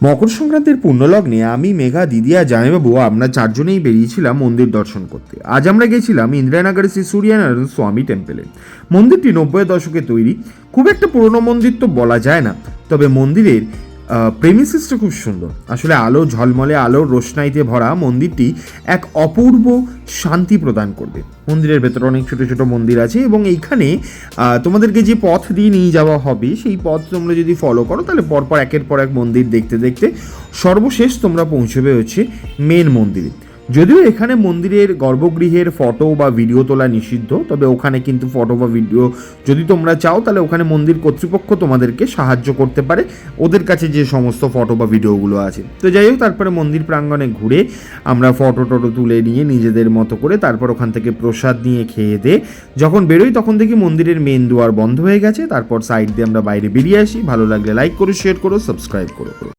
মকর সংক্রান্তির পুণ্যলগ্নে আমি, মেঘা, দিদি আর জামাইবাবু আমরা চারজনেই বেরিয়েছিলাম মন্দির দর্শন করতে। আজ আমরা গেছিলাম ইন্দিরানগরের শ্রী সূর্যনারায়ণ স্বামী টেম্পলে। মন্দিরটি 90-এর দশকে তৈরি। খুব একটা পুরনো মন্দির তো বলা যায় না, তবে মন্দিরের প্রেমিসিসটা খুব সুন্দর। আসলে আলো ঝলমলে, আলোর রোশনাইতে ভরা মন্দিরটি এক অপূর্ব শান্তি প্রদান করবে। মন্দিরের ভেতরে অনেক ছোটো ছোটো মন্দির আছে এবং এইখানে তোমাদেরকে যে পথ দিয়ে নিয়ে যাওয়া হবে সেই পথ তোমরা যদি ফলো করো তাহলে পরপর একের পর এক মন্দির দেখতে দেখতে সর্বশেষ তোমরা পৌঁছবে হচ্ছে মেন মন্দিরে। যদিও এখানে মন্দিরের গর্ভগৃহের ফটো বা ভিডিও তোলা নিষিদ্ধ, তবে ওখানে কিন্তু ফটো বা ভিডিও যদি তোমরা চাও তাহলে ওখানে মন্দির কর্তৃপক্ষ তোমাদেরকে সাহায্য করতে পারে, ওদের কাছে যে সমস্ত ফটো বা ভিডিওগুলো আছে। তো যাই হোক, তারপরে মন্দির প্রাঙ্গণে ঘুরে আমরা ফটো টটো তুলে নিয়ে নিজেদের মতো করে তারপর ওখান থেকে প্রসাদ নিয়ে খেয়ে দিয়ে যখন বেরোই তখন দেখি মন্দিরের মেন দুয়ার বন্ধ হয়ে গেছে। তারপর সাইড দিয়ে আমরা বাইরে বেরিয়ে আসি। ভালো লাগলে লাইক করো, শেয়ার করো, সাবস্ক্রাইব করো।